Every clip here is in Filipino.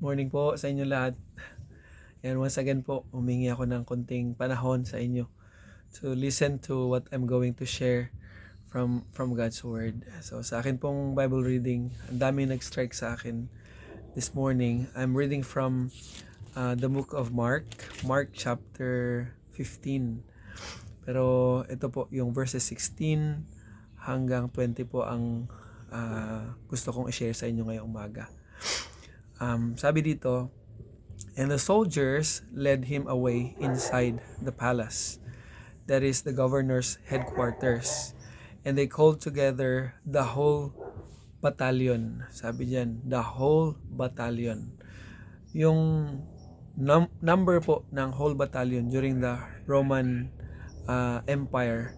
Morning po sa inyo lahat. And once again po, humingi ako ng konting panahon sa inyo to listen to what I'm going to share from God's Word. So sa akin pong Bible reading, ang dami nag-strike sa akin this morning. I'm reading from the book of Mark chapter 15. Pero ito po, yung verses 16 hanggang 20 po ang gusto kong i-share sa inyo ngayong umaga. Sabi dito, and the soldiers led him away inside the palace, that is the governor's headquarters. And they called together the whole battalion. Sabi diyan, the whole battalion. Yung number po ng whole battalion during the Roman Empire,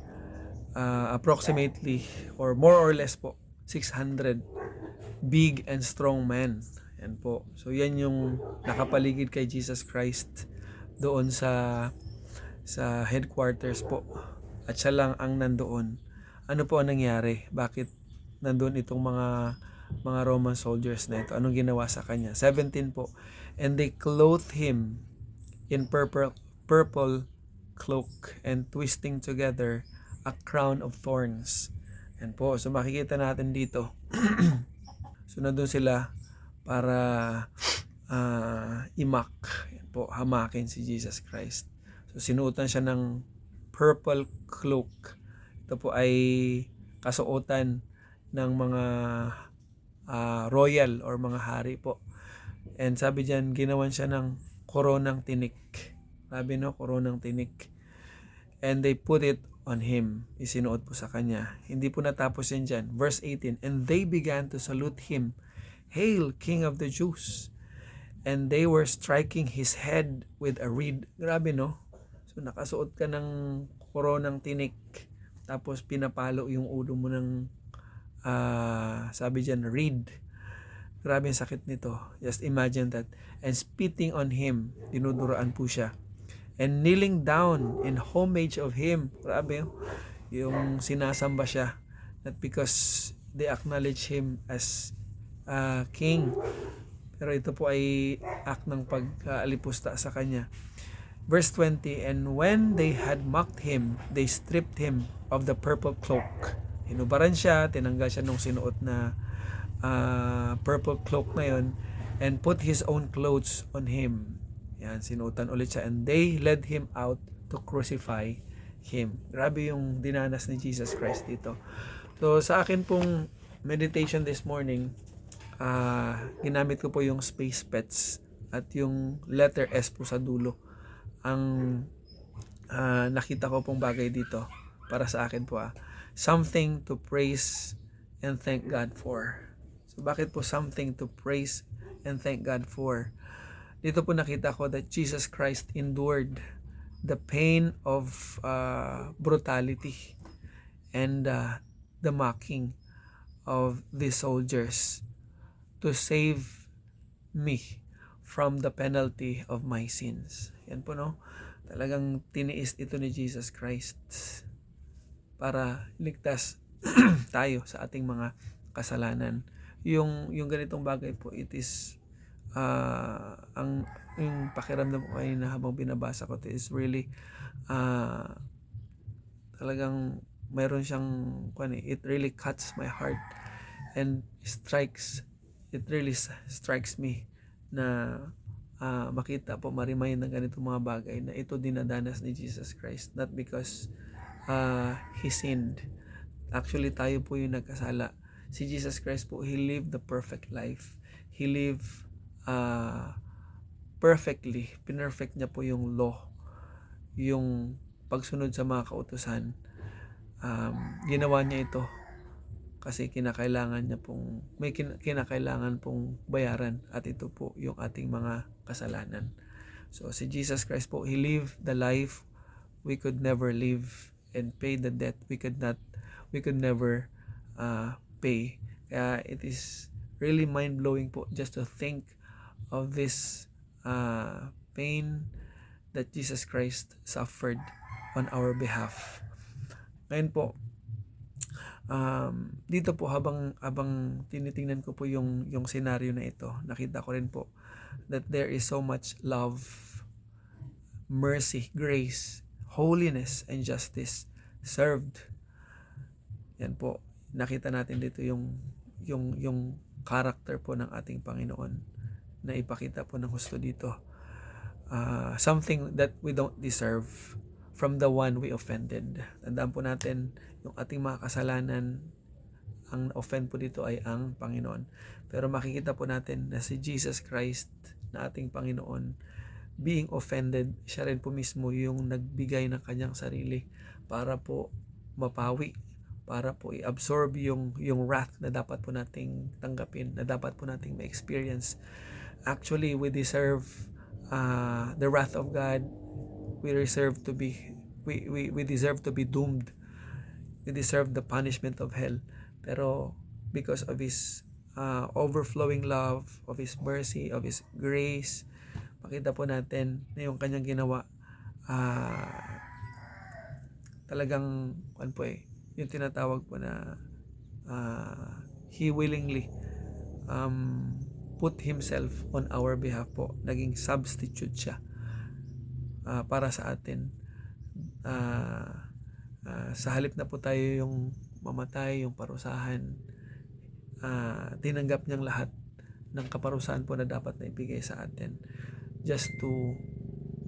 approximately or more or less po, 600 big and strong men. Yan po. So yan yung nakapaligid kay Jesus Christ doon sa headquarters po. At siya lang ang nandoon. Ano po ang nangyari? Bakit nandoon itong mga Roman soldiers na ito? Anong ginawa sa kanya? 17 po. And they clothed him in purple cloak and twisting together a crown of thorns. Yan po. So makikita natin dito. So nandun sila para imak, yan po, hamakin si Jesus Christ. So sinuotan siya ng purple cloak. Ito po ay kasuotan ng mga royal or mga hari po. And sabi diyan, ginawan siya ng koronang tinik. Sabi no, koronang tinik. And they put it on him. Isinuot po sa kanya. Hindi po natapos yan dyan. Verse 18, and they began to salute him, Hail, King of the Jews. And they were striking his head with a reed. Grabe no? So nakasuot ka ng koronang tinik, tapos pinapalo yung ulo mo ng sabi dyan, reed. Grabe ang sakit nito. Just imagine that. And spitting on him, dinuduraan po siya. And kneeling down in homage of him. Grabe yung sinasamba siya. Not because they acknowledge him as king, pero ito po ay act ng pag-alipusta sa kanya. Verse 20, and when they had mocked him, they stripped him of the purple cloak. Hinubaran siya, tinanggal siya nung sinuot na purple cloak na yon, and put his own clothes on him. Yan, sinuotan ulit siya, and they led him out to crucify him. Grabe yung dinanas ni Jesus Christ dito. So sa akin pong meditation this morning, ginamit ko po yung space pets at yung letter S po sa dulo. Ang nakita ko pong bagay dito para sa akin po, something to praise and thank God for. So bakit po something to praise and thank God for? Dito po nakita ko that Jesus Christ endured the pain of brutality and the mocking of these soldiers to save me from the penalty of my sins. Yan po no. Talagang tiniis ito ni Jesus Christ para ligtas tayo sa ating mga kasalanan. Yung ganitong bagay po, it is yung pakiramdam ko kanina habang binabasa ko, it is really talagang mayroon siyang it really cuts my heart and it really strikes me na makita po, ma-remind ng ganitong mga bagay na ito dinadanas ni Jesus Christ, not because he sinned. Actually tayo po yung nagkasala. Si Jesus Christ po, he lived the perfect life. He lived perfectly. Pinerfect niya po yung law, yung pagsunod sa mga kautusan. Ginawa niya ito kasi kinakailangan niya pong kinakailangan pong bayaran, at ito po yung ating mga kasalanan. So si Jesus Christ po, he lived the life we could never live and pay the debt we could never pay. Kaya it is really mind-blowing po just to think of this pain that Jesus Christ suffered on our behalf. Ngayon po, Dito po habang tinitingnan ko po yung senaryo na ito, nakita ko rin po that there is so much love, mercy, grace, holiness, and justice served. Yan po, nakita natin dito yung character po ng ating Panginoon na ipakita po ng husto dito. Something that we don't deserve from the one we offended. Tandaan po natin, yung ating mga kasalanan, ang offend po dito ay ang Panginoon. Pero makikita po natin na si Jesus Christ na ating Panginoon, being offended, siya rin po mismo yung nagbigay ng kanyang sarili para po mapawi, para po i-absorb yung wrath na dapat po nating tanggapin, na dapat po nating ma-experience. Actually, we deserve the wrath of God. We deserve to be doomed. We deserve the punishment of hell. Pero because of His overflowing love, of His mercy, of His grace, makita po natin na yung kanyang ginawa talagang yung tinatawag po na He willingly put Himself on our behalf po. Naging substitute siya para sa atin. Sa halip na po tayo yung mamatay, yung parusahan, tinanggap niyang lahat ng kaparusahan po na dapat na ibigay sa atin just to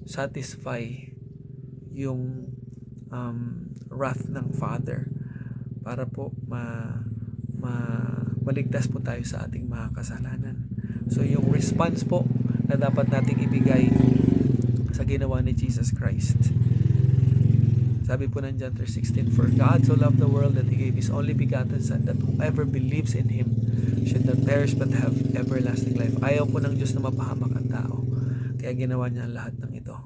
satisfy yung wrath ng Father para po maligtas po tayo sa ating mga kasalanan. So yung response po na dapat nating ibigay sa ginawa ni Jesus Christ, sabi po ng John 3:16, "For God so loved the world that He gave His only begotten Son, that whoever believes in Him should not perish but have everlasting life." Ayaw po ng Diyos na mapahamak ang tao, kaya ginawa niya ang lahat ng ito.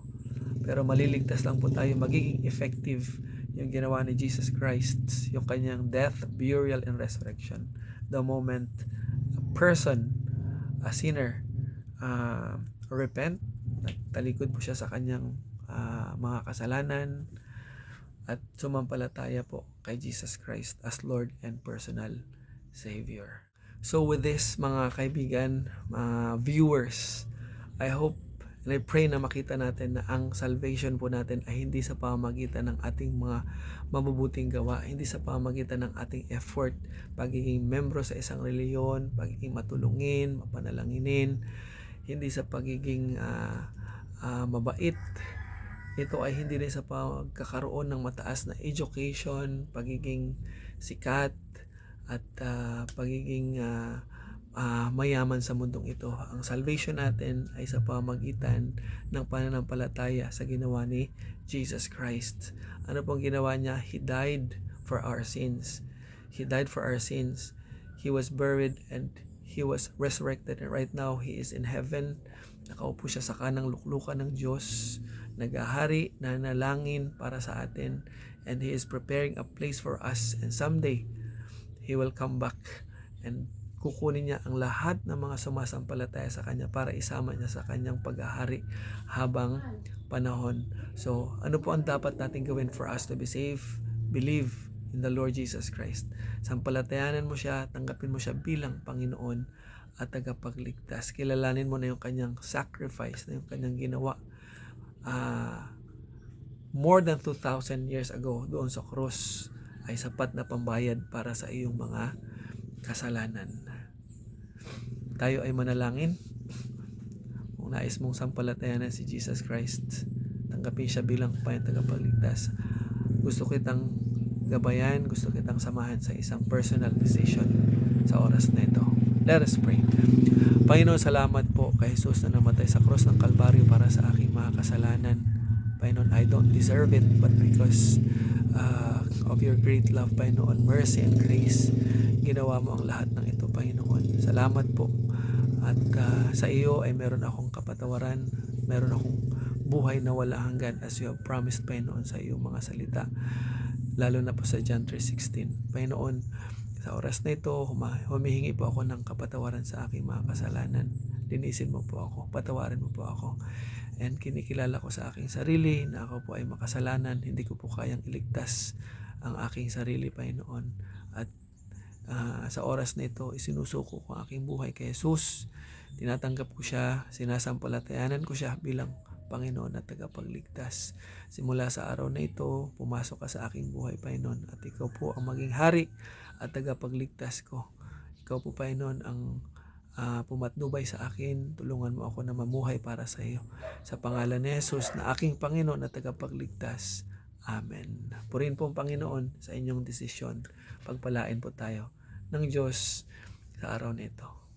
Pero maliligtas lang po tayo, magiging effective yung ginawa ni Jesus Christ, yung kanyang death, burial, and resurrection. The moment a person, a sinner, repent, talikod po siya sa kanyang mga kasalanan, at sumampalataya po kay Jesus Christ as Lord and personal Savior. So with this, mga kaibigan, viewers, I hope and I pray na makita natin na ang salvation po natin ay hindi sa pamamagitan ng ating mga mabubuting gawa, hindi sa pamamagitan ng ating effort, pagiging membro sa isang reliyon, pagiging matulungin, mapanalanginin, hindi sa pagiging mabait. Ito ay hindi rin sa pagkakaroon ng mataas na education, pagiging sikat, at pagiging mayaman sa mundong ito. Ang salvation natin ay sa pamamagitan ng pananampalataya sa ginawa ni Jesus Christ. Ano pong ginawa niya? He died for our sins. He died for our sins. He was buried and He was resurrected. And right now, He is in heaven. Nakaupo siya sa kanang luklukan ng Diyos. Naghahari, nanalangin para sa atin. And He is preparing a place for us. And someday, He will come back and kukunin niya ang lahat ng mga sumasampalataya sa Kanya para isama niya sa Kanyang paghahari habang panahon. So, ano po ang dapat natin gawin for us to be saved? Believe in the Lord Jesus Christ. Sampalatayanan mo siya, tanggapin mo siya bilang Panginoon at tagapagligtas. Kilalanin mo na yung Kanyang sacrifice, na yung Kanyang ginawa more than 2,000 years ago doon sa cross ay sapat na pambayad para sa iyong mga kasalanan. Tayo ay manalangin. Kung nais mong sampalatayanan si Jesus Christ, tanggapin siya bilang Panginoon tagapagligtas, gusto kitang gabayan, gusto kitang samahan sa isang personal decision sa oras na ito. Let us pray. Panginoon, salamat po kay Jesus na namatay sa cross ng Kalbaryo para sa aking mga kasalanan. Panginoon, I don't deserve it, but because of your great love, Panginoon, mercy and grace, ginawa mo ang lahat ng ito, Panginoon. Salamat po. At sa iyo ay meron akong kapatawaran, meron akong buhay na wala hanggan as you have promised, Panginoon, sa iyong mga salita. Lalo na po sa John 3:16. Panginoon, sa oras na ito, humihingi po ako ng kapatawaran sa aking mga kasalanan. Linisin mo po ako, patawarin mo po ako. And kinikilala ko sa aking sarili na ako po ay makasalanan, hindi ko po kayang iligtas ang aking sarili, Panginoon. At sa oras na ito, isinusuko ko ang aking buhay kay Jesus. Tinatanggap ko siya, sinasampalatayanan ko siya bilang Panginoon at tagapagligtas. Simula sa araw na ito, pumasok ka sa aking buhay, Panginoon, at ikaw po ang maging hari at tagapagligtas ko. Ikaw po, Panginoon, ang pumatnubay sa akin. Tulungan mo ako na mamuhay para sa iyo. Sa pangalan ni Jesus na aking Panginoon at tagapagligtas. Amen. Purihin po ang Panginoon sa inyong desisyon. Pagpalain po tayo ng Diyos sa araw na ito.